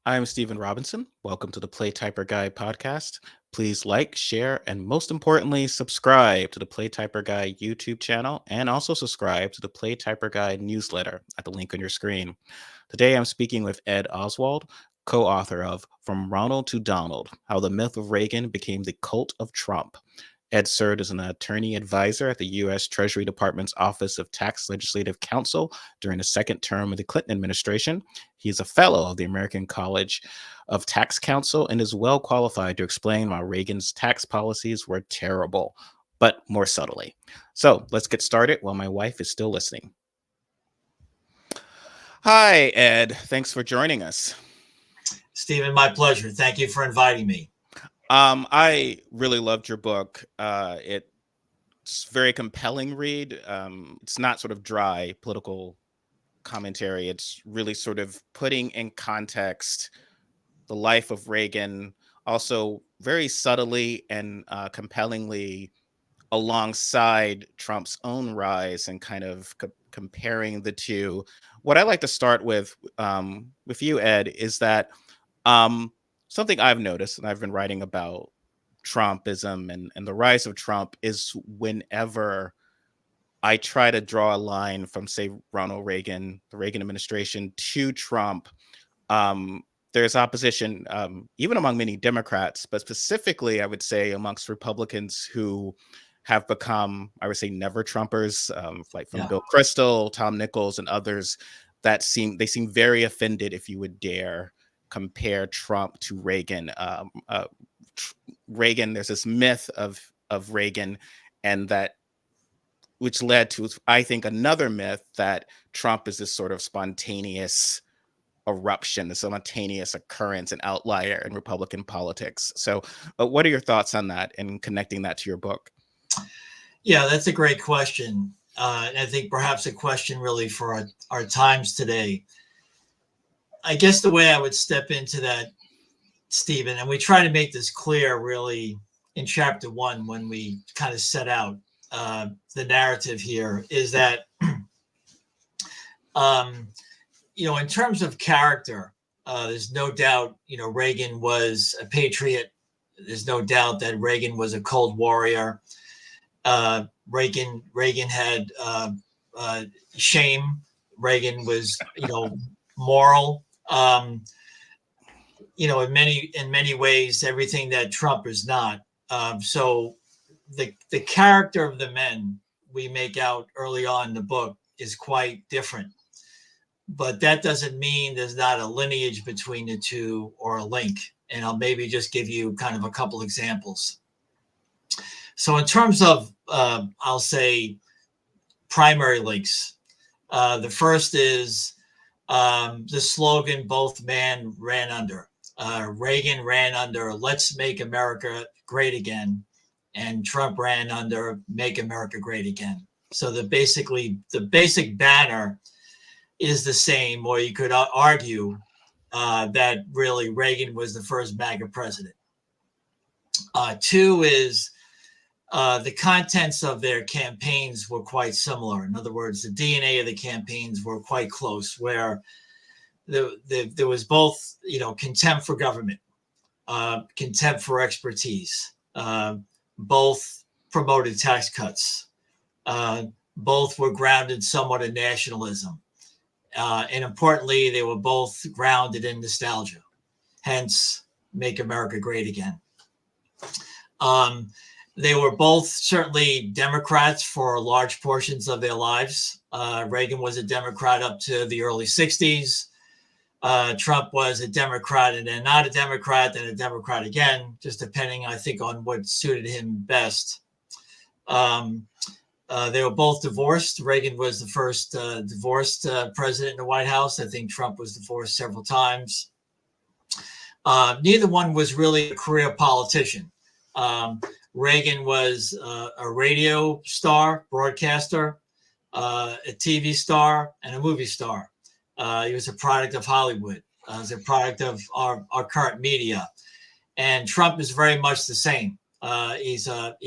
I'm Stephen Robinson. Welcome to the Play Typer Guy podcast. Please like, share, and most importantly, subscribe to the Play Typer Guy YouTube channel and also subscribe to the Play Typer Guy newsletter at the link on your screen. Today I'm speaking with Ed Oswald, co author of From Ronald to Donald: How the Myth of Reagan Became the Cult of Trump. Ed served as an attorney advisor at the U.S. Treasury Department's Office of Tax and Legislative Counsel during the second term of the Clinton administration. He is a fellow of the American College of Tax Counsel and is well qualified to explain why Reagan's tax policies were terrible, but more subtly. So let's get started while my wife is still listening. Hi, Ed. Thanks for joining us. Stephen, my pleasure. Thank you for inviting me. I really loved your book. It's very compelling read. It's not sort of dry political commentary. It's really sort of putting in context the life of Reagan, also very subtly and compellingly alongside Trump's own rise and kind of comparing the two. What I like to start with you, Ed, is that something I've noticed, and I've been writing about Trumpism and the rise of Trump, is whenever I try to draw a line from, say, Ronald Reagan, the Reagan administration, to Trump, there's opposition, even among many Democrats, but specifically, I would say, amongst Republicans who have become, I would say, never Trumpers, like from Bill Kristol, Tom Nichols, and others, that seem very offended if you would dare compare Trump to Reagan. Reagan, there's this myth of Reagan, and that which led to, I think, another myth that Trump is this sort of spontaneous eruption, a spontaneous occurrence, an outlier in Republican politics. So what are your thoughts on that and connecting that to your book? Yeah, that's a great question. And I think perhaps a question really for our times today. I guess the way I would step into that, Stephen, and we try to make this clear really in chapter 1 when we kind of set out the narrative here, is that, in terms of character, there's no doubt, Reagan was a patriot. There's no doubt that Reagan was a cold warrior. Reagan had shame. Reagan was, moral. In many ways, everything that Trump is not. So the character of the men we make out early on in the book is quite different. But that doesn't mean there's not a lineage between the two or a link. And I'll maybe just give you kind of a couple examples. So in terms of, I'll say, primary links, the first is the slogan both men ran under. Reagan ran under "Let's make America great again," and Trump ran under "Make America great again." So the basic banner is the same, or you could argue that really Reagan was the first MAGA president. Two is the contents of their campaigns were quite similar. In other words, the DNA of the campaigns were quite close, where there was both, contempt for government, contempt for expertise, both promoted tax cuts, both were grounded somewhat in nationalism. And importantly, they were both grounded in nostalgia, hence Make America Great Again. They were both certainly Democrats for large portions of their lives. Reagan was a Democrat up to the early 60s. Trump was a Democrat and then not a Democrat, then a Democrat again, just depending, I think, on what suited him best. They were both divorced. Reagan was the first divorced president in the White House. I think Trump was divorced several times. Neither one was really a career politician. Reagan was a radio star, broadcaster, a TV star, and a movie star. He was a product of Hollywood. He was a product of our current media. And Trump is very much the same. He's a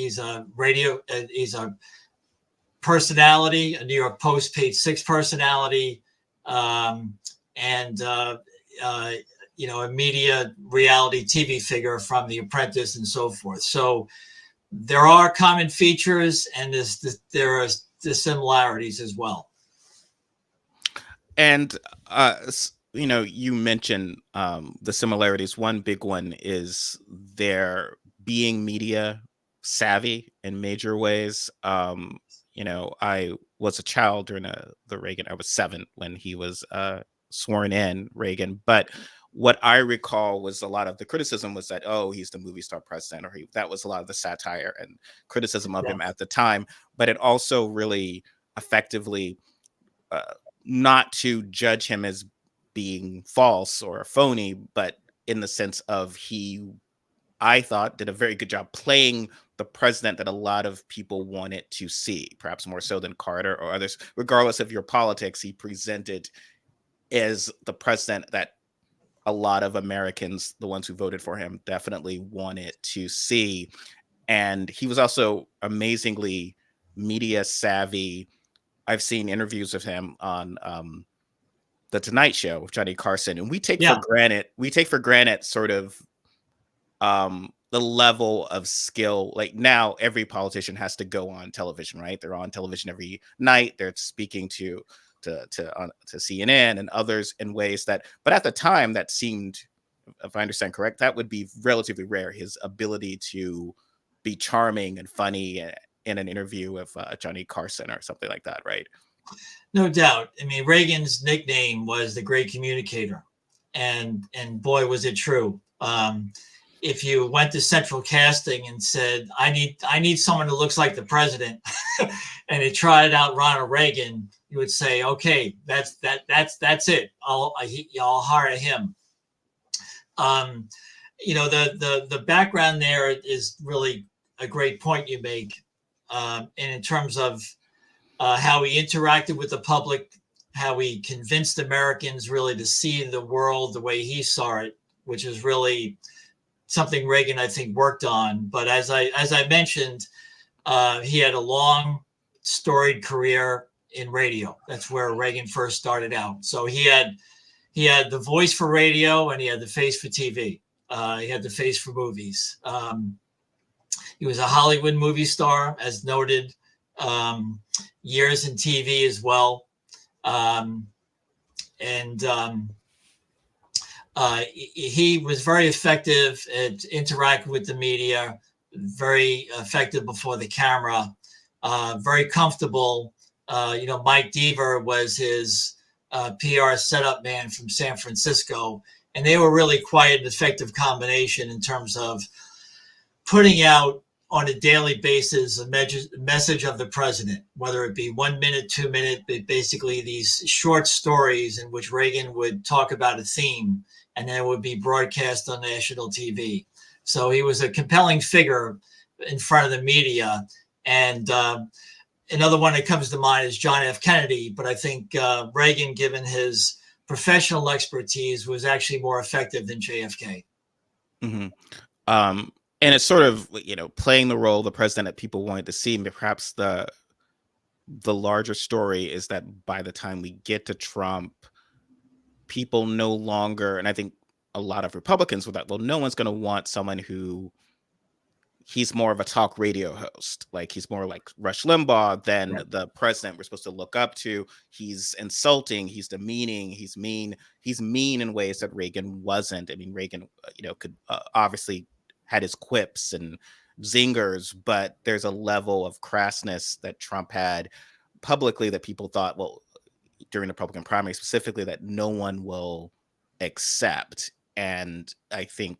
personality, a New York Post page 6 personality. a media reality TV figure from The Apprentice and so forth. So there are common features, and there are dissimilarities as well. And you mentioned the similarities. One big one is their being media savvy in major ways. I was a child during the Reagan. I was 7 when he was sworn in, Reagan. But what I recall was a lot of the criticism was that, oh, he's the movie star president, or that was a lot of the satire and criticism of him Yes. at the time. But it also really effectively, uh, not to judge him as being false or a phony, but in the sense of I thought, did a very good job playing the president that a lot of people wanted to see, perhaps more so than Carter or others. Regardless of your politics, he presented as the president that a lot of Americans, the ones who voted for him, definitely wanted to see. And he was also amazingly media savvy. I've seen interviews of him on the Tonight Show with Johnny Carson, and Yeah. we take for granted sort of the level of skill. Like now, every politician has to go on television, right? They're on television every night. They're speaking to CNN and others in ways that, but at the time, that seemed, if I understand correct, that would be relatively rare. His ability to be charming and funny in an interview with Johnny Carson or something like that, right? No doubt. I mean, Reagan's nickname was the Great Communicator, and boy, was it true. If you went to central casting and said, I need someone who looks like the president," and they tried out Ronald Reagan, you would say, okay, that's it. I'll hire him. The background there is really a great point you make, and in terms of how he interacted with the public, how he convinced Americans really to see the world the way he saw it, which is really something Reagan, I think, worked on. But as I mentioned, he had a long, storied career in radio. That's where Reagan first started out. So he had the voice for radio, and he had the face for TV. He had the face for movies. He was a Hollywood movie star, as noted, years in TV as well. He was very effective at interacting with the media, very effective before the camera, very comfortable. Mike Deaver was his PR setup man from San Francisco, and they were really quite an effective combination in terms of putting out on a daily basis a message of the president, whether it be 1 minute, 2 minute, but basically these short stories in which Reagan would talk about a theme, and then it would be broadcast on national TV. So he was a compelling figure in front of the media. And another one that comes to mind is John F. Kennedy, but I think Reagan, given his professional expertise, was actually more effective than JFK. Mm-hmm. And it's sort of, playing the role of the president that people wanted to see. Perhaps the larger story is that by the time we get to Trump, people no longer, and I think a lot of Republicans were that, well, no one's going to want someone who, he's more of a talk radio host. Like he's more like Rush Limbaugh than the president we're supposed to look up to. He's insulting, he's demeaning, he's mean in ways that Reagan wasn't. I mean, Reagan, could obviously had his quips and zingers, but there's a level of crassness that Trump had publicly that people thought, well, during the Republican primary specifically, that no one will accept. And I think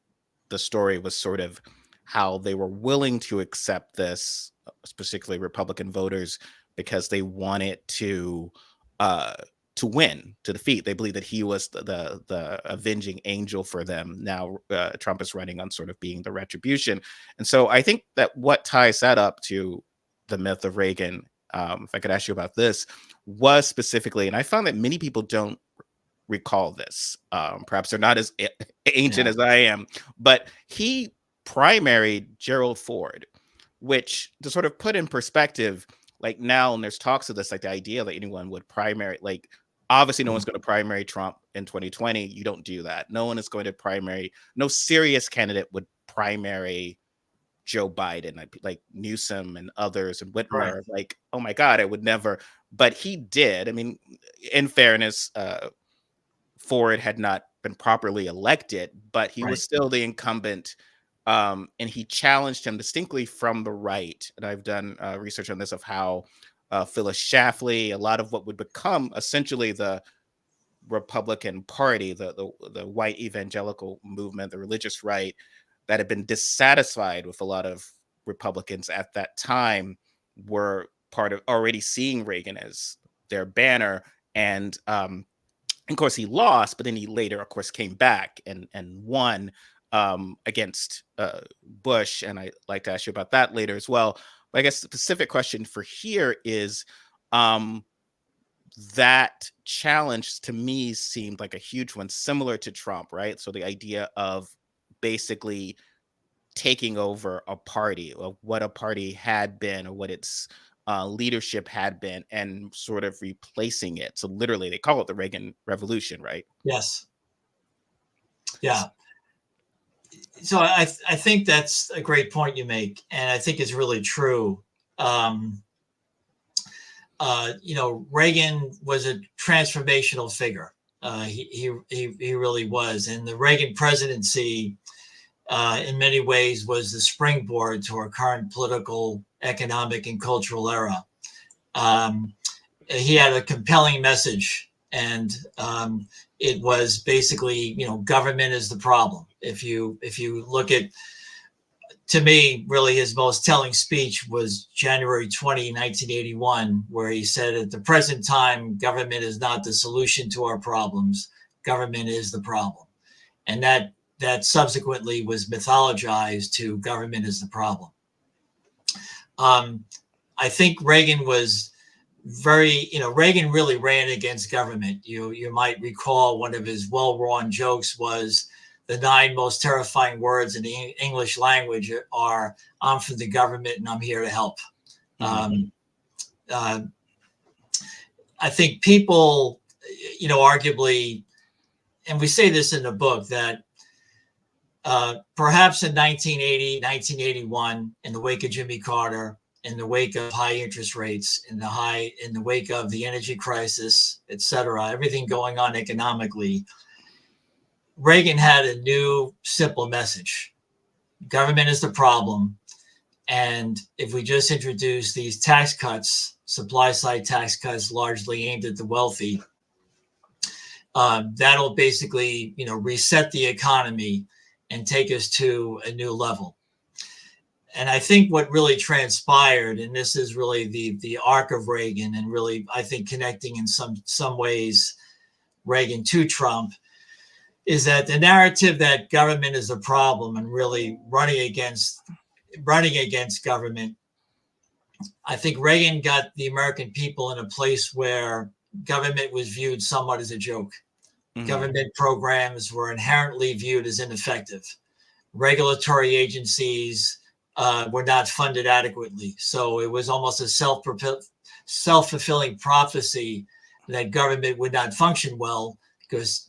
the story was sort of how they were willing to accept this, particularly Republican voters, because they wanted to win, to defeat. They believe that he was the avenging angel for them. Now Trump is running on sort of being the retribution. And so I think that what ties that up to the myth of Reagan, if I could ask you about this, was specifically, and I found that many people don't recall this. Perhaps they're not as ancient as I am, but he primaried Gerald Ford, which, to sort of put in perspective, like now, and there's talks of this, like the idea that anyone would primary, like Obviously, no one's going to primary Trump in 2020. You don't do that. No one is going to primary. No serious candidate would primary Joe Biden, like Newsom and others and Right. Whitmer. Like, oh my God, I would never. But he did. I mean, in fairness, Ford had not been properly elected, but he was Right. still the incumbent. And he challenged him distinctly from the right. And I've done research on this of how Phyllis Schlafly, a lot of what would become essentially the Republican Party, the white evangelical movement, the religious right, that had been dissatisfied with a lot of Republicans at that time, were part of already seeing Reagan as their banner. And of course, he lost, but then he later, of course, came back and won against Bush. And I'd like to ask you about that later as well. But I guess the specific question for here is, that challenge to me seemed like a huge one, similar to Trump, right? So the idea of basically taking over a party, of what a party had been, or what its leadership had been, and sort of replacing it. So literally, they call it the Reagan Revolution, right? Yes. Yeah. So I think that's a great point you make, and I think it's really true. Reagan was a transformational figure. He really was, and the Reagan presidency, in many ways, was the springboard to our current political, economic, and cultural era. He had a compelling message, and it was basically, government is the problem. If you look at, to me, really his most telling speech was January 20, 1981, where he said, at the present time, government is not the solution to our problems. Government is the problem. And that subsequently was mythologized to government is the problem. I think Reagan was Reagan really ran against government. You might recall one of his well-worn jokes was, the 9 most terrifying words in the English language are, I'm from the government and I'm here to help. I think people, arguably, and we say this in the book, that perhaps in 1980, 1981, in the wake of Jimmy Carter, in the wake of high interest rates, in the wake of the energy crisis, et cetera, everything going on economically, Reagan had a new, simple message. Government is the problem. And if we just introduce these tax cuts, supply side tax cuts largely aimed at the wealthy, that'll basically, reset the economy and take us to a new level. And I think what really transpired, and this is really the arc of Reagan, and really, I think, connecting in some ways Reagan to Trump, is that the narrative that government is a problem and really running against government, I think Reagan got the American people in a place where government was viewed somewhat as a joke. Government programs were inherently viewed as ineffective. Regulatory agencies were not funded adequately. So it was almost a self-fulfilling prophecy that government would not function well because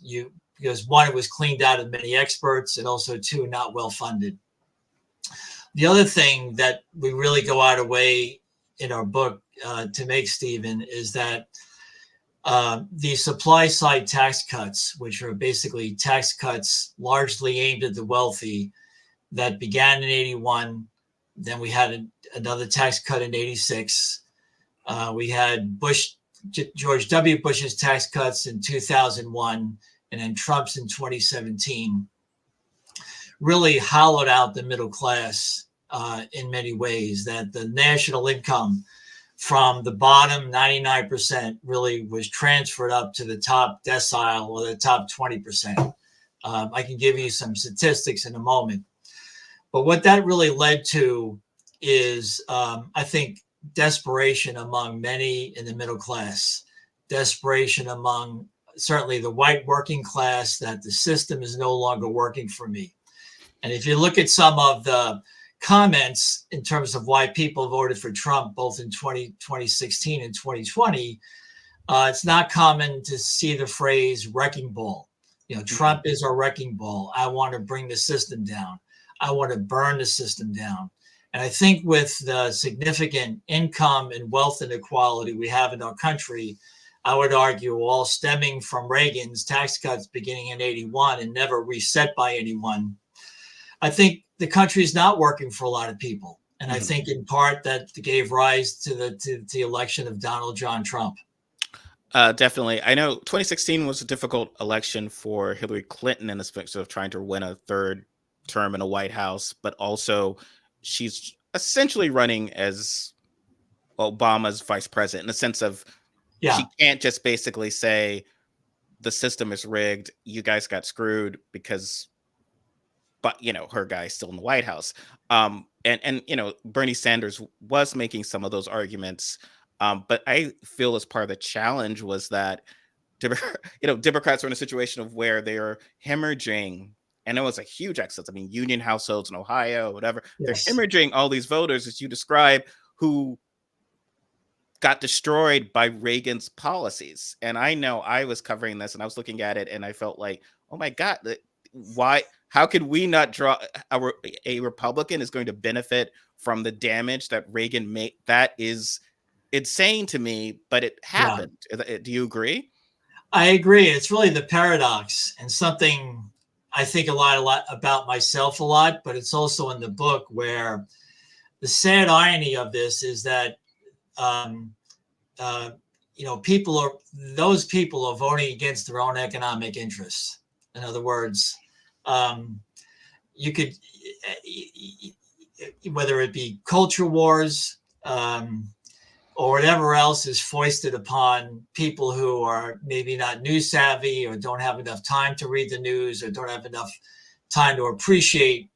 one, it was cleaned out of many experts, and also two, not well funded. The other thing that we really go out of way in our book to make, Stephen, is that the supply side tax cuts, which are basically tax cuts largely aimed at the wealthy, that began in 81. Then we had another tax cut in 86. We had George W. Bush's tax cuts in 2001. And then Trump's in 2017, really hollowed out the middle class in many ways, that the national income from the bottom 99% really was transferred up to the top decile or the top 20%. I can give you some statistics in a moment. But what that really led to is, I think, desperation among many in the middle class, desperation among certainly the white working class, that the system is no longer working for me. And if you look at some of the comments in terms of why people voted for Trump, both in 2016 and 2020, It's not common to see the phrase wrecking ball. Trump is a wrecking ball. I want to bring the system down. I want to burn the system down. And I think with the significant income and wealth inequality we have in our country, I would argue all stemming from Reagan's tax cuts beginning in 81 and never reset by anyone. I think the country is not working for a lot of people. And I think in part that gave rise to the election of Donald John Trump. Definitely. I know 2016 was a difficult election for Hillary Clinton in the sense of trying to win a third term in a White House, but also she's essentially running as Obama's vice president in the sense of she can't just basically say the system is rigged, you guys got screwed because, but her guy's still in the White House. And Bernie Sanders was making some of those arguments. But I feel as part of the challenge was that Democrats were in a situation of where they are hemorrhaging, and it was a huge excess. I mean, union households in Ohio, whatever, they're hemorrhaging all these voters, as you describe, who got destroyed by Reagan's policies. And I know I was covering this and I was looking at it and I felt like, oh my God, why? How could we not draw a Republican is going to benefit from the damage that Reagan made? That is insane to me, but it happened. Do you agree? I agree. It's really the paradox, and something I think a lot about myself a lot, but it's also in the book, where the sad irony of this is that those people are voting against their own economic interests. In other words, you could, whether it be culture wars, or whatever else is foisted upon people who are maybe not news savvy or don't have enough time to read the news or don't have enough time to appreciate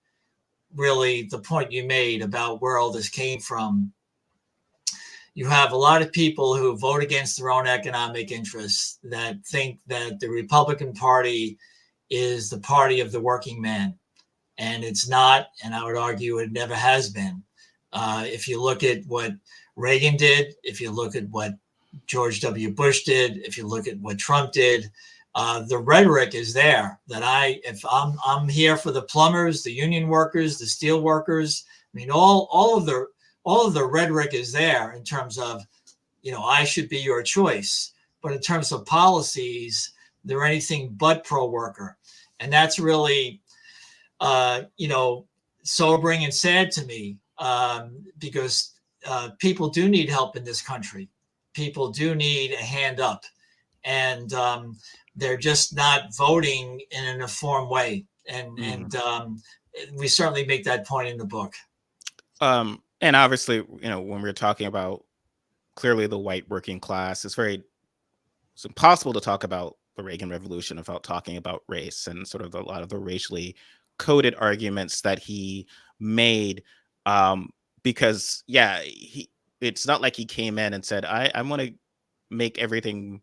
really the point you made about where all this came from. You have a lot of people who vote against their own economic interests, that think that the Republican Party is the party of the working man. And it's not, and I would argue it never has been. If you look at what Reagan did, if you look at what George W. Bush did, if you look at what Trump did, the rhetoric is there that if I'm here for the plumbers, the union workers, the steel workers. I mean, all of the rhetoric is there in terms of, I should be your choice. But in terms of policies, they're anything but pro-worker. And that's really, sobering and sad to me, because people do need help in this country. People do need a hand up. And they're just not voting in an informed way. And we certainly make that point in the book. And obviously, when we're talking about clearly the white working class, it's impossible to talk about the Reagan Revolution without talking about race and sort of a lot of the racially coded arguments that he made. Because it's not like he came in and said, I want to make everything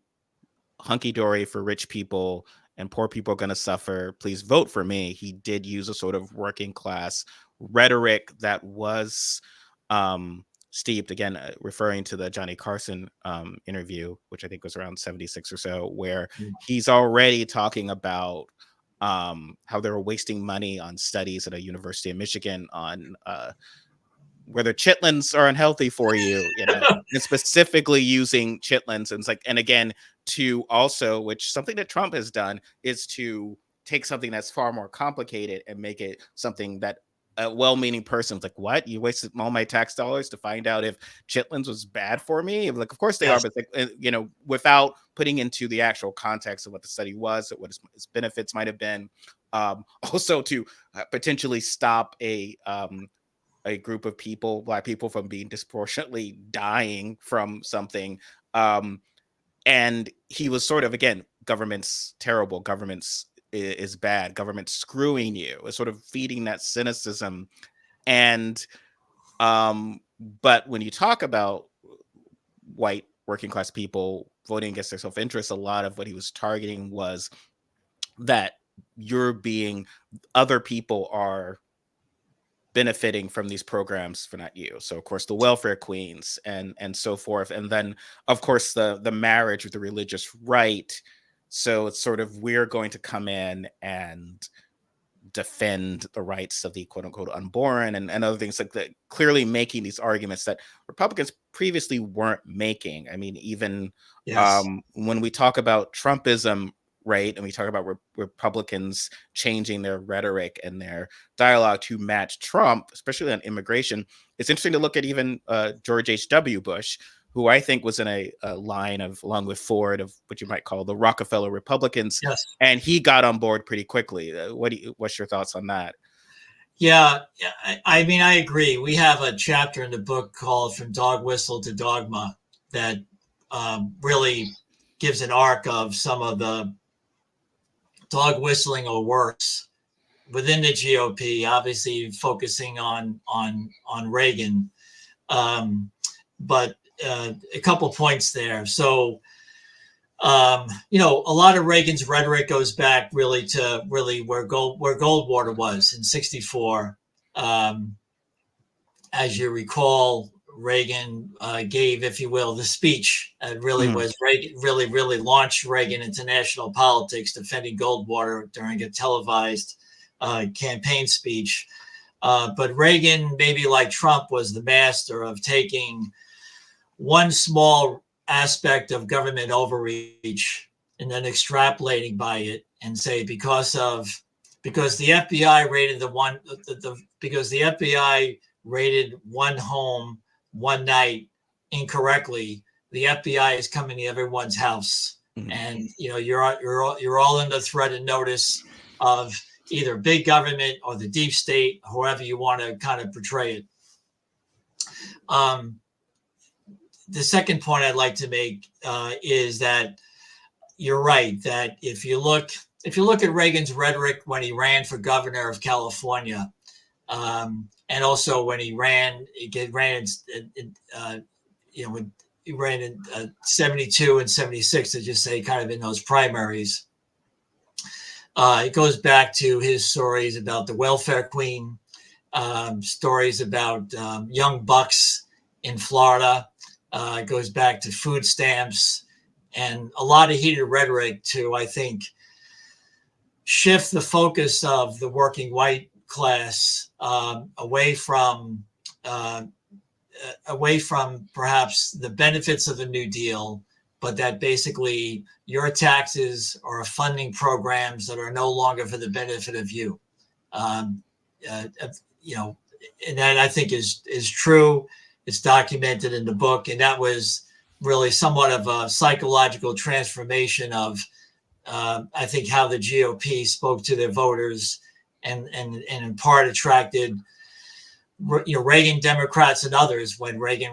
hunky-dory for rich people and poor people are going to suffer. Please vote for me. He did use a sort of working class rhetoric that was steeped, again, referring to the Johnny Carson interview, which I think was around 76 or so, where he's already talking about how they were wasting money on studies at a University of Michigan on whether chitlins are unhealthy for you, and specifically using chitlins. And it's like, and again, to also, which something that Trump has done is to take something that's far more complicated and make it something that a well-meaning person's like, what? You wasted all my tax dollars to find out if chitlins was bad for me? Like, of course they are, but like, without putting into the actual context of what the study was, what its benefits might have been. Also to potentially stop a group of people, Black people, from being disproportionately dying from something. And he was sort of, again, government's terrible, government's is bad, government's screwing you, is sort of feeding that cynicism. And but when you talk about white working class people voting against their self-interest, a lot of what he was targeting was that other people are benefiting from these programs for not you. So of course the welfare queens and so forth. And then of course the marriage with the religious right. So it's sort of we're going to come in and defend the rights of the quote unquote unborn and other things like that, clearly making these arguments that Republicans previously weren't making. I mean, even Yes. when we talk about Trumpism, right, and we talk about Republicans changing their rhetoric and their dialogue to match Trump, especially on immigration, it's interesting to look at even George H.W. Bush, who I think was in a line of, along with Ford, of what you might call the Rockefeller Republicans, Yes. and he got on board pretty quickly. What's your thoughts on that? Yeah, I mean, I agree. We have a chapter in the book called "From Dog Whistle to Dogma" that really gives an arc of some of the dog whistling or worse within the GOP. Obviously, focusing on Reagan, but a couple points there. So a lot of Reagan's rhetoric goes back really to where Goldwater was in '64. As you recall, Reagan gave, if you will, the speech. It really Mm. was Reagan, really launched Reagan into national politics, defending Goldwater during a televised campaign speech. But Reagan, maybe like Trump, was the master of taking one small aspect of government overreach and then extrapolating by it and say because the FBI raided because the FBI raided one home one night incorrectly, the FBI is coming to everyone's house, Mm. and you're all under threat and notice of either big government or the deep state, however you want to kind of portray it. The second point I'd like to make is that you're right that if you look at Reagan's rhetoric when he ran for governor of California, and also when he ran in he ran in 72 and 76, to just say kind of in those primaries. It goes back to his stories about the welfare queen, stories about young bucks in Florida. It goes back to food stamps and a lot of heated rhetoric to, I think, shift the focus of the working white class away from perhaps the benefits of the New Deal, but that basically your taxes are funding programs that are no longer for the benefit of you. And that I think is true. It's documented in the book, and that was really somewhat of a psychological transformation of, I think, how the GOP spoke to their voters, and in part attracted Reagan Democrats and others when Reagan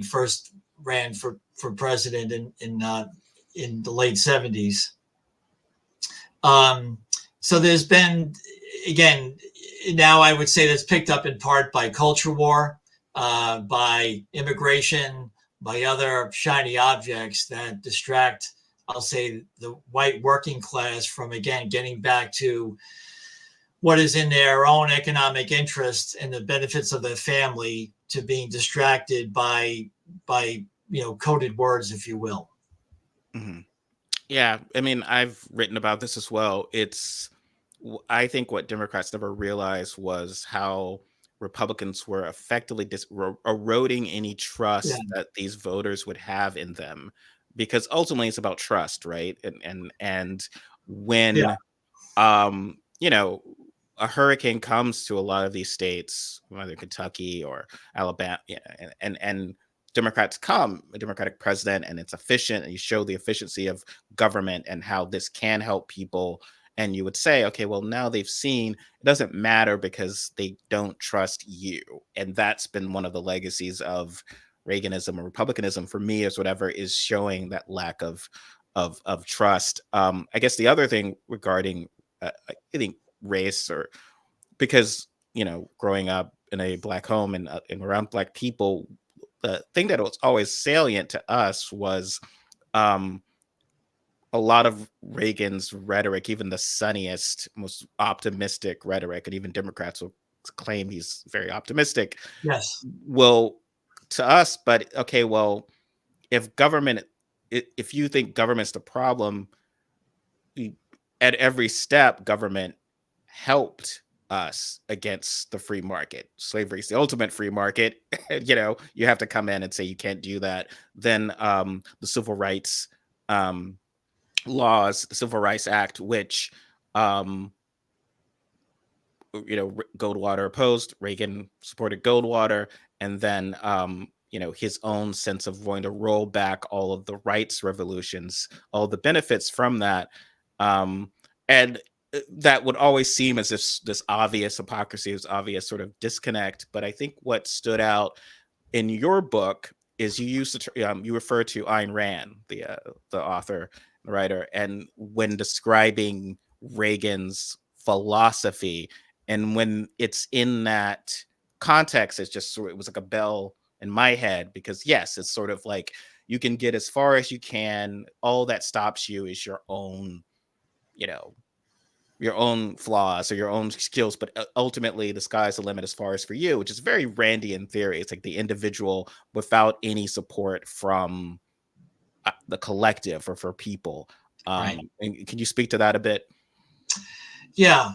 first ran for president in the late '70s. So there's been, again, now I would say that's picked up in part by culture war, by immigration, by other shiny objects that distract, I'll say, the white working class from, again, getting back to what is in their own economic interest and the benefits of their family, to being distracted by coded words, if you will. Mm-hmm. Yeah, I mean, I've written about this as well. I think what Democrats never realized was how Republicans were effectively eroding any Yeah, trust that these voters would have in them, because ultimately it's about trust, right? And yeah, when you know, a hurricane comes to a lot of these states, whether Kentucky or Alabama, yeah, and Democrats come, a Democratic president, and it's efficient, and you show the efficiency of government and how this can help people. And you would say, okay, well, now they've seen it doesn't matter because they don't trust you. And that's been one of the legacies of Reaganism or Republicanism for me, is whatever is showing that lack of trust. I guess the other thing regarding I think race, or because growing up in a black home and around black people, the thing that was always salient to us was um a lot of Reagan's rhetoric, even the sunniest, most optimistic rhetoric, and even Democrats will claim he's very optimistic. Yes. Well, to us, but okay, well, if government, if you think government's the problem, y- at every step, government helped us against the free market. Slavery is the ultimate free market. You have to come in and say you can't do that. Then the civil rights um, laws, the Civil Rights Act, which um, Goldwater opposed. Reagan supported Goldwater, and then his own sense of wanting to roll back all of the rights revolutions, all the benefits from that, and that would always seem as if this obvious hypocrisy, this obvious sort of disconnect. But I think what stood out in your book is you use you refer to Ayn Rand, the author, the writer, and when describing Reagan's philosophy, and when it's in that context, it was like a bell in my head, because yes, it's sort of like you can get as far as you can. All that stops you is you know, your own flaws or your own skills, but ultimately the sky's the limit as far as for you, which is very Randian theory. It's like the individual without any support from the collective or for people. Right. And can you speak to that a bit? Yeah.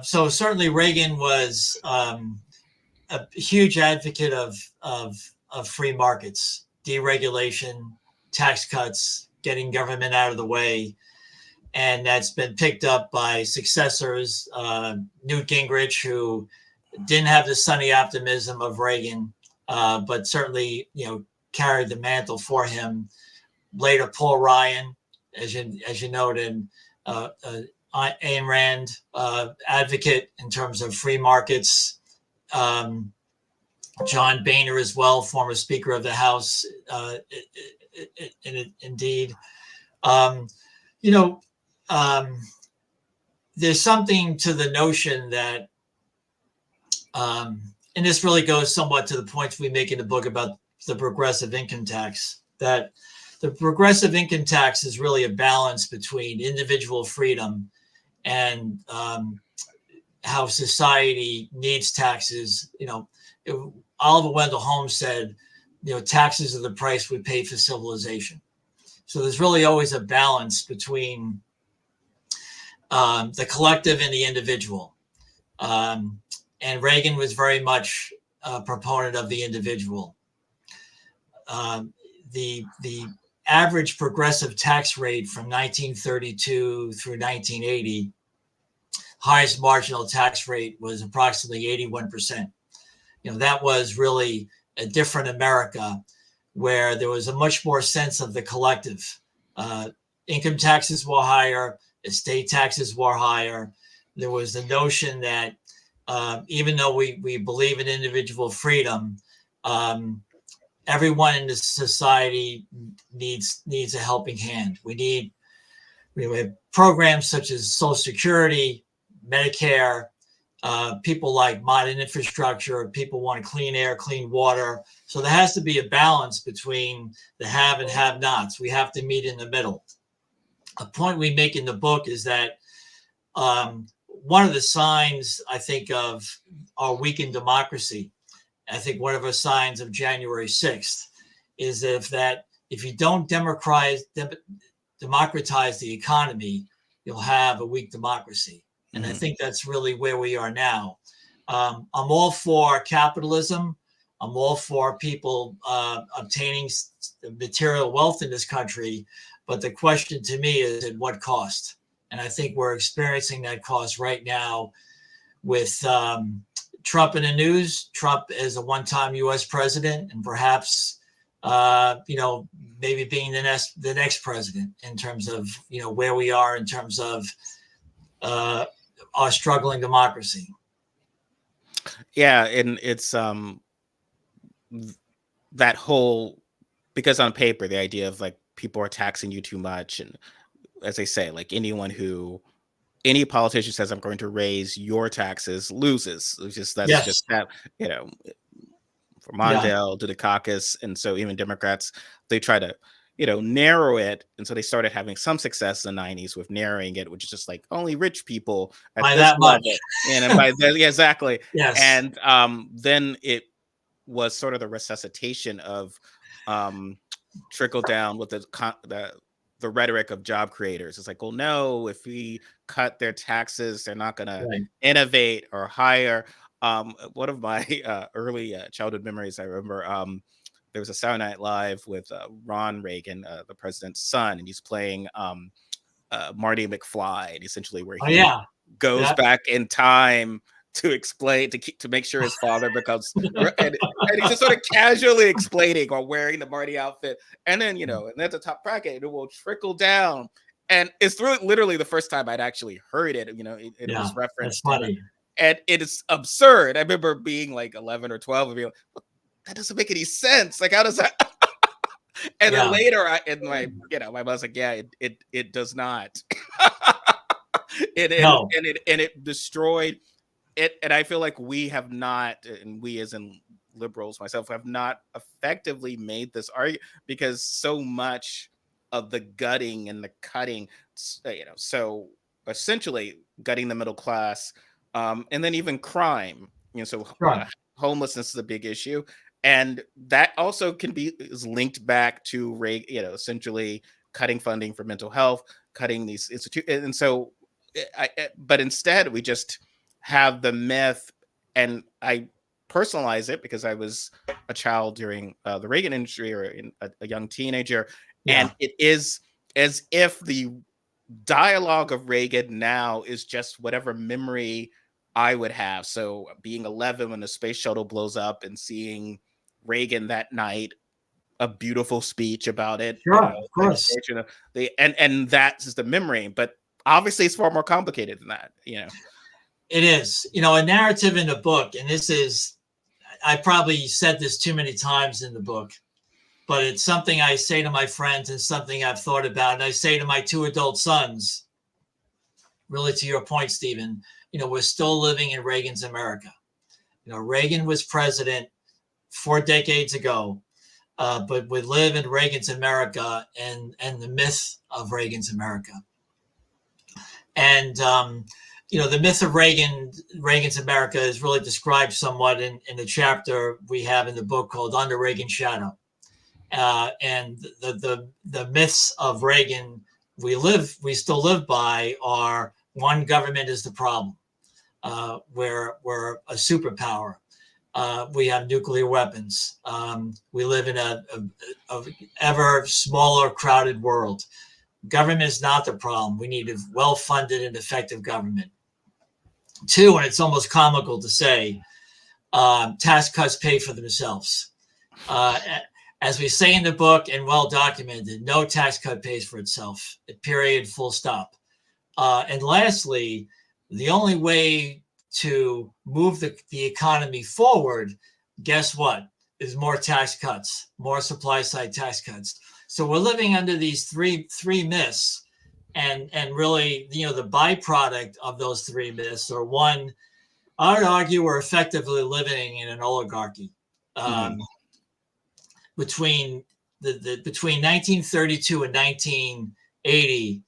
So certainly Reagan was a huge advocate of free markets, deregulation, tax cuts, getting government out of the way. And that's been picked up by successors, Newt Gingrich, who didn't have the sunny optimism of Reagan, but certainly, carried the mantle for him. Later, Paul Ryan, as you noted, Ayn Rand, advocate in terms of free markets. John Boehner as well, former Speaker of the House, indeed. You know, there's something to the notion that, and this really goes somewhat to the points we make in the book about the progressive income tax, that the progressive income tax is really a balance between individual freedom and how society needs taxes. Oliver Wendell Holmes said, taxes are the price we pay for civilization. So there's really always a balance between the collective and the individual. And Reagan was very much a proponent of the individual. The average progressive tax rate from 1932 through 1980, highest marginal tax rate was approximately 81%. That was really a different America, where there was a much more sense of the collective. Income taxes were higher, estate taxes were higher. There was the notion that even though we believe in individual freedom, everyone in this society needs a helping hand. We have programs such as Social Security, Medicare. People like modern infrastructure. People want clean air, clean water. So there has to be a balance between the have and have-nots. We have to meet in the middle. A point we make in the book is that one of the signs, I think, of our weakened democracy, I think one of the signs of January 6th, is if you don't democratize the economy, you'll have a weak democracy. And I think that's really where we are now. I'm all for capitalism. I'm all for people obtaining material wealth in this country. But the question to me is, at what cost? And I think we're experiencing that cost right now with Trump in the news. Trump as a one-time U.S. president, and perhaps maybe being the next president, in terms of where we are in terms of our struggling democracy. Yeah, and it's that whole, because on paper the idea of like people are taxing you too much, and as they say, like any politician says I'm going to raise your taxes loses. That's just that, from Yeah. Mondale to the caucus, and so even Democrats, they try to narrow it. And so they started having some success in the 90s with narrowing it, which is just like only rich people at By this that much. level. And by the, yeah, exactly. Yes. And then it was sort of the resuscitation of trickle down with the rhetoric of job creators. It's like, well, no, if we cut their taxes, they're not going to innovate or hire. One of my early childhood memories, I remember there was a Saturday Night Live with Ron Reagan, the president's son, and he's playing Marty McFly, and essentially where he goes back in time to explain to make sure his father becomes and he's just sort of casually explaining or wearing the Marty outfit, and then and at the top bracket it will trickle down, and it's literally the first time I'd actually heard it. It was referenced. That's funny. And it is absurd. I remember being like 11 or 12 and being like, well, that doesn't make any sense. Like, how does that? And then later, my mother's like, yeah, it does not. It destroyed it, and I feel like we have not, and we as in liberals, myself, have not effectively made this argument, because so much of the gutting and the cutting, so essentially gutting the middle class, and then even crime, so homelessness is a big issue, and that also is linked back to essentially cutting funding for mental health, cutting these institutions, and so but instead we just have the myth, and I personalize it because I was a child during the Reagan industry, or a young teenager, and it is as if the dialogue of Reagan now is just whatever memory I would have. So being 11 when the space shuttle blows up and seeing Reagan that night, a beautiful speech about it. Of course. And that's the memory, but obviously it's far more complicated than that. It is, a narrative in the book, and I probably said this too many times in the book, but it's something I say to my friends and something I've thought about. And I say to my 2 adult sons, really to your point, Stephen, we're still living in Reagan's America. Reagan was president 4 decades ago, but we live in Reagan's America and the myth of Reagan's America. And, the myth of Reagan's America is really described somewhat in the chapter we have in the book called Under Reagan's Shadow. And the myths of Reagan we still live by are: one, government is the problem. We're a superpower. We have nuclear weapons. We live in a ever smaller, crowded world. Government is not the problem. We need a well-funded and effective government. 2, and it's almost comical to say, tax cuts pay for themselves. As we say in the book, and well documented, no tax cut pays for itself. Period. Full stop. And lastly, the only way to move the economy forward, guess what? Is more tax cuts, more supply side tax cuts. So we're living under these three myths, and really, the byproduct of those 3 myths are: one, I would argue we're effectively living in an oligarchy. Between 1932 and 1980,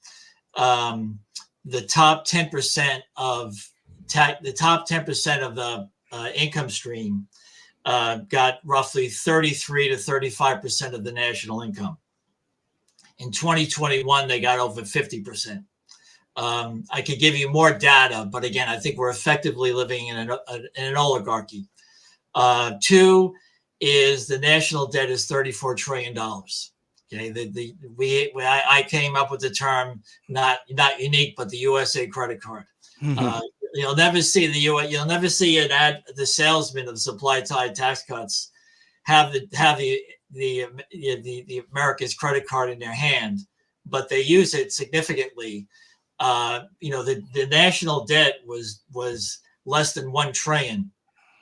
the top 10% of the income stream got roughly 33 to 35% of the national income. In 2021, they got over 50%. I could give you more data, but again, I think we're effectively living in an oligarchy. 2 is the national debt is $34 trillion. Okay, I came up with the term, not unique, but the USA credit card. You'll never see you'll never see the salesman of supply side tax cuts have the America's credit card in their hand, but they use it significantly. The national debt was less than $1 trillion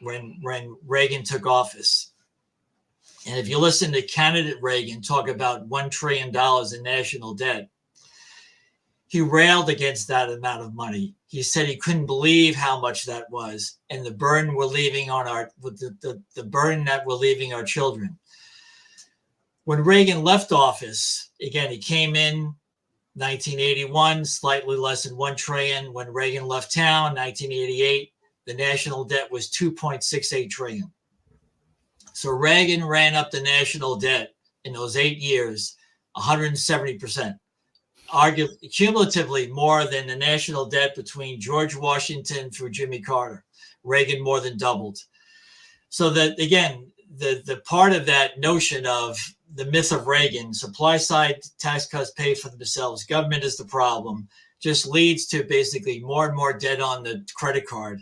when Reagan took office. And if you listen to candidate Reagan talk about $1 trillion in national debt, he railed against that amount of money. He said he couldn't believe how much that was, and the burden we're leaving on the burden that we're leaving our children. when Reagan left office, again, he came in 1981, slightly less than 1 trillion. When Reagan left town, 1988, the national debt was 2.68 trillion. So Reagan ran up the national debt in those 8 years 170%, arguably cumulatively more than the national debt between George Washington through Jimmy Carter. Reagan more than doubled. So that, again, the part of that notion of the myth of Reagan, supply side tax cuts pay for themselves, government is the problem, just leads to basically more and more debt on the credit card,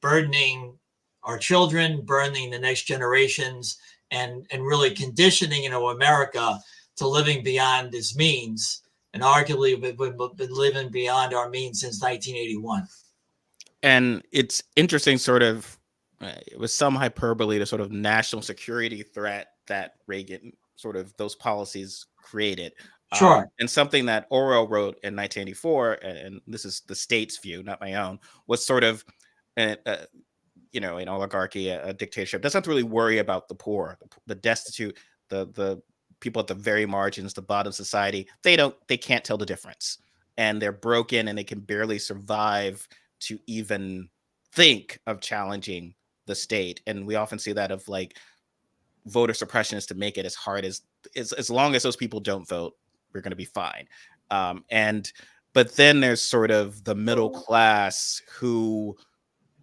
burdening our children, burdening the next generations, and really conditioning America to living beyond its means. And arguably we've been living beyond our means since 1981. And it's interesting, sort of, it was some hyperbole, the sort of national security threat that Reagan, sort of those policies created. Sure. And something that Orwell wrote in 1984, and this is the state's view, not my own, was sort of, an oligarchy, a dictatorship doesn't really worry about the poor, the destitute, the people at the very margins, the bottom of society. They can't tell the difference, and they're broken, and they can barely survive to even think of challenging the state. And we often see that of like voter suppression is to make it as hard as long as those people don't vote, we're going to be fine. But then there's sort of the middle class who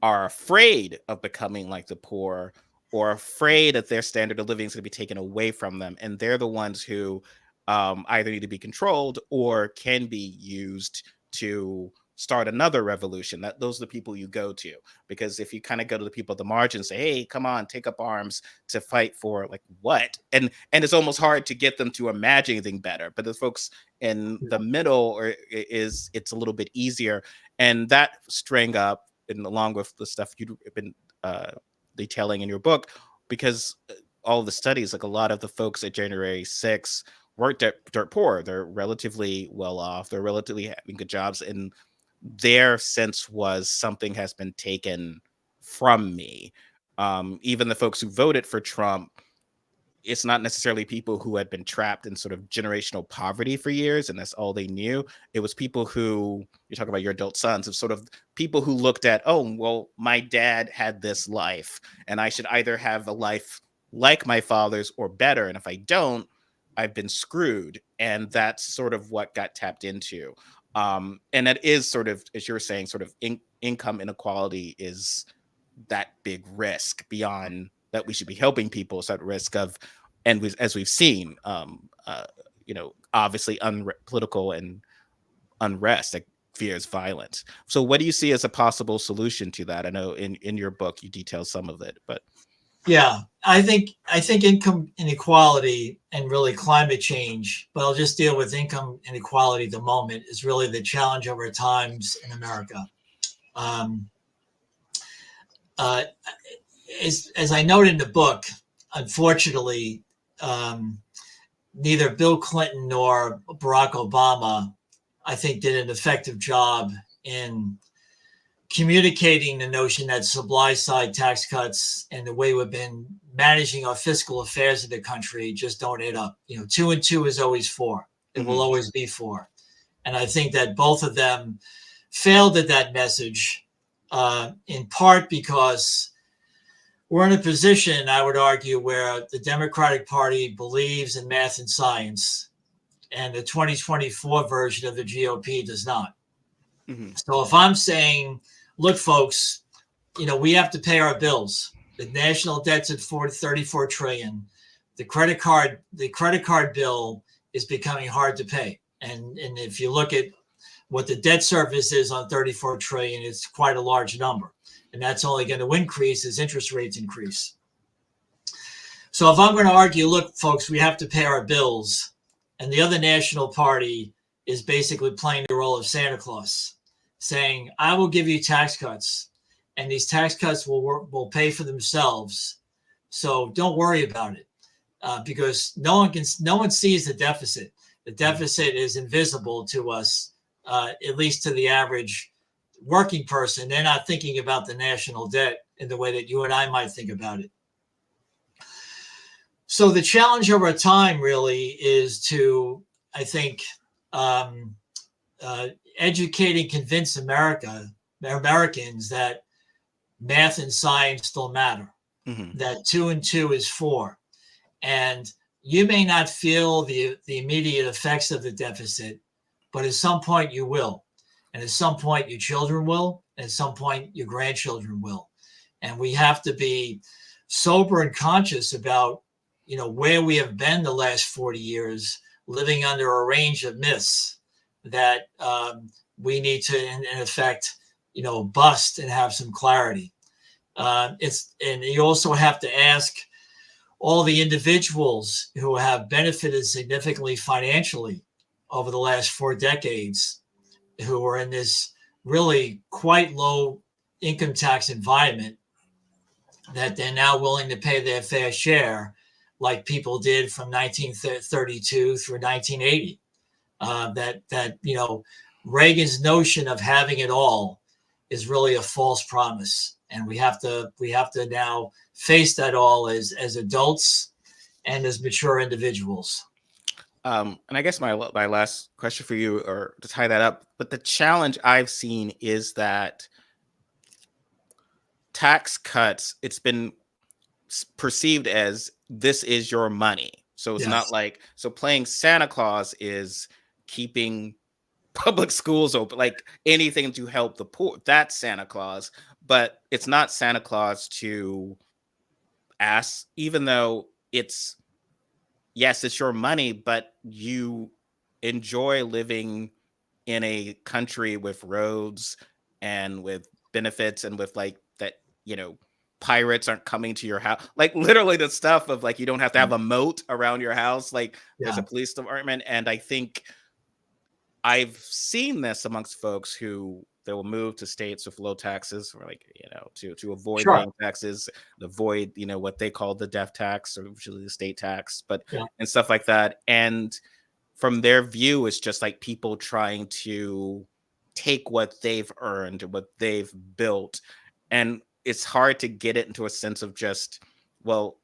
are afraid of becoming like the poor, or afraid that their standard of living is going to be taken away from them. And they're the ones who either need to be controlled or can be used to start another revolution. Those are the people you go to, because if you kind of go to the people at the margins, say, hey, come on, take up arms to fight for like what? And it's almost hard to get them to imagine anything better. But the folks in the middle, it's a little bit easier. And that sprang up, and along with the stuff you've been detailing in your book, because all the studies, like a lot of the folks at January 6th weren't dirt poor. They're relatively well off. They're relatively having good jobs. And their sense was something has been taken from me. Even the folks who voted for Trump, it's not necessarily people who had been trapped in sort of generational poverty for years, and that's all they knew. It was people who, you talk about your adult sons, of sort of people who looked at, oh, well, my dad had this life, and I should either have a life like my father's or better. And if I don't, I've been screwed. And that's sort of what got tapped into. And that is sort of, as you're saying, sort of income inequality is that big risk beyond that we should be helping people. It's that risk of, and as we've seen, obviously political and unrest that fears violence. So what do you see as a possible solution to that? I know in your book you detail some of it, but yeah, I think income inequality and really climate change, but I'll just deal with income inequality at the moment, is really the challenge of our times in America. As I noted in the book, unfortunately, neither Bill Clinton nor Barack Obama, I think, did an effective job in communicating the notion that supply side tax cuts and the way we've been managing our fiscal affairs of the country just don't add up. 2 and 2 is always 4. It will always be 4. And I think that both of them failed at that message, in part because we're in a position, I would argue, where the Democratic Party believes in math and science, and the 2024 version of the GOP does not. So if I'm saying, look, folks, we have to pay our bills. The national debt's at 34 trillion. The credit card bill is becoming hard to pay. And if you look at what the debt service is on 34 trillion, it's quite a large number. And that's only going to increase as interest rates increase. So if I'm going to argue, look, folks, we have to pay our bills, and the other national party is basically playing the role of Santa Claus, saying, I will give you tax cuts, and these tax cuts will pay for themselves. So don't worry about it, because no one sees the deficit. The deficit is invisible to us, at least to the average working person. They're not thinking about the national debt in the way that you and I might think about it. So the challenge over time really is to, I think, um, educate and convince Americans that math and science still matter, Hmm. that 2 and 2 is 4. And you may not feel the immediate effects of the deficit, but at some point you will. And at some point your children will, and at some point your grandchildren will. And we have to be sober and conscious about, where we have been the last 40 years, living under a range of myths that we need to, in effect, bust and have some clarity. And you also have to ask all the individuals who have benefited significantly financially over the last 4 decades, who are in this really quite low income tax environment, that they're now willing to pay their fair share, like people did from 1932 through 1980. That Reagan's notion of having it all is really a false promise, and we have to now face that all as adults and as mature individuals. And I guess my last question for you, or to tie that up, but the challenge I've seen is that tax cuts, it's been perceived as this is your money. So it's not Yes. like, so playing Santa Claus is keeping public schools open, like anything to help the poor. That's Santa Claus, but it's not Santa Claus to ask, even though it's, yes, it's your money, but you enjoy living in a country with roads and with benefits and with like that, pirates aren't coming to your house. Like literally the stuff of like you don't have to have a moat around your house. Like there's Yeah. a police department. And I think I've seen this amongst folks who they will move to states with low taxes, or like, to avoid Sure. paying taxes, avoid, what they call the death tax, or usually the state tax, but Yeah. and stuff like that. And from their view, it's just like people trying to take what they've earned, what they've built. And it's hard to get it into a sense of just, well,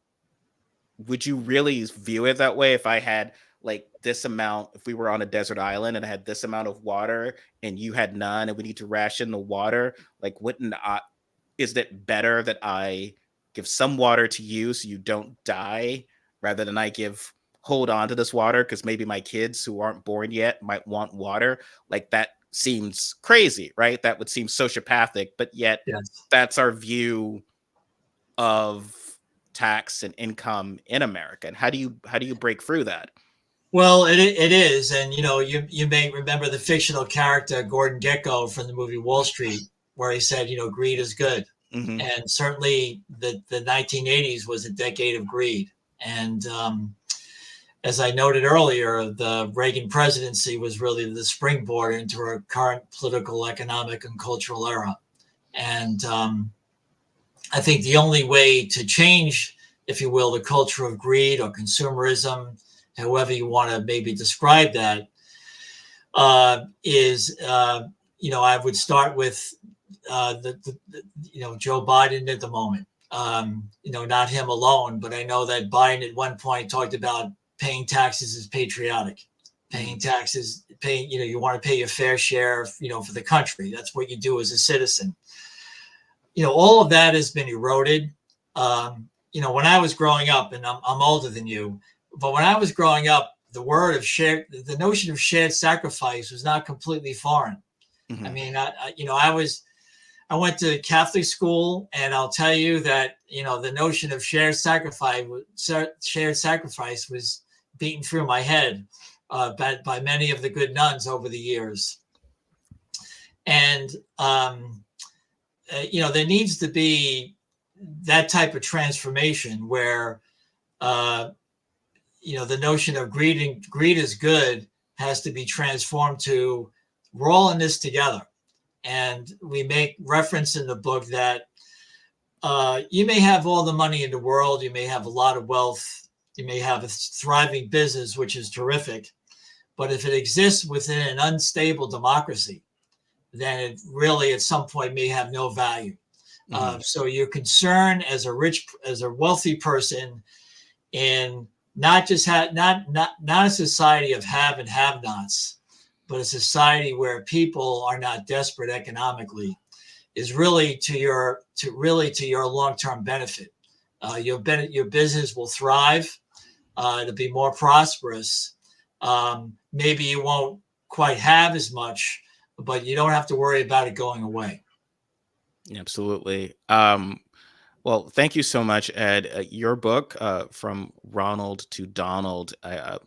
would you really view it that way if I had like this amount, if we were on a desert island and I had this amount of water and you had none and we need to ration the water, like wouldn't I, is it better that I give some water to you so you don't die rather than I hold on to this water because maybe my kids who aren't born yet might want water? Like that seems crazy, right? That would seem sociopathic, but yet Yes. that's our view of tax and income in America. And how do you break through that? Well, it is, and you may remember the fictional character Gordon Gekko from the movie Wall Street, where he said, greed is good. Hmm. And certainly the 1980s was a decade of greed. And as I noted earlier, the Reagan presidency was really the springboard into our current political, economic, and cultural era. And I think the only way to change, if you will, the culture of greed or consumerism, however you want to maybe describe that, is I would start with Joe Biden at the moment. Not him alone, but I know that Biden at one point talked about paying taxes is patriotic. Paying taxes, you want to pay your fair share, for the country. That's what you do as a citizen. All of that has been eroded. When I was growing up, and I'm older than you, but when I was growing up, the notion of shared sacrifice was not completely foreign. I Hmm. mean, I went to Catholic school, and I'll tell you that the notion of shared sacrifice was beaten through my head by many of the good nuns over the years. And there needs to be that type of transformation where the notion of greed is good has to be transformed to we're all in this together. And we make reference in the book that you may have all the money in the world, you may have a lot of wealth, you may have a thriving business, which is terrific. But if it exists within an unstable democracy, then it really at some point may have no value. Hmm. So your concern as a wealthy person and not just not a society of have and have-nots, but a society where people are not desperate economically, is really to your long-term benefit. Your business will thrive. It'll be more prosperous. Maybe you won't quite have as much, but you don't have to worry about it going away. Absolutely. Well, thank you so much, Ed. Your book, From Ronald to Donald,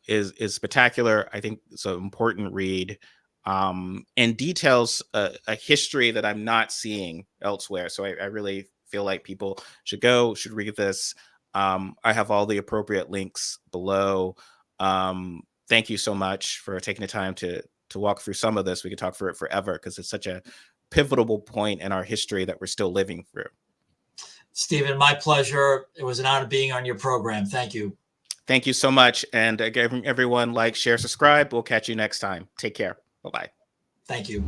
is spectacular. I think it's an important read, and details a history that I'm not seeing elsewhere. So I really feel like people should read this. I have all the appropriate links below. Thank you so much for taking the time to walk through some of this. We could talk for it forever because it's such a pivotal point in our history that we're still living through. Stephen, my pleasure. It was an honor being on your program. Thank you. Thank you so much. And again, everyone, like, share, subscribe. We'll catch you next time. Take care. Bye-bye. Thank you.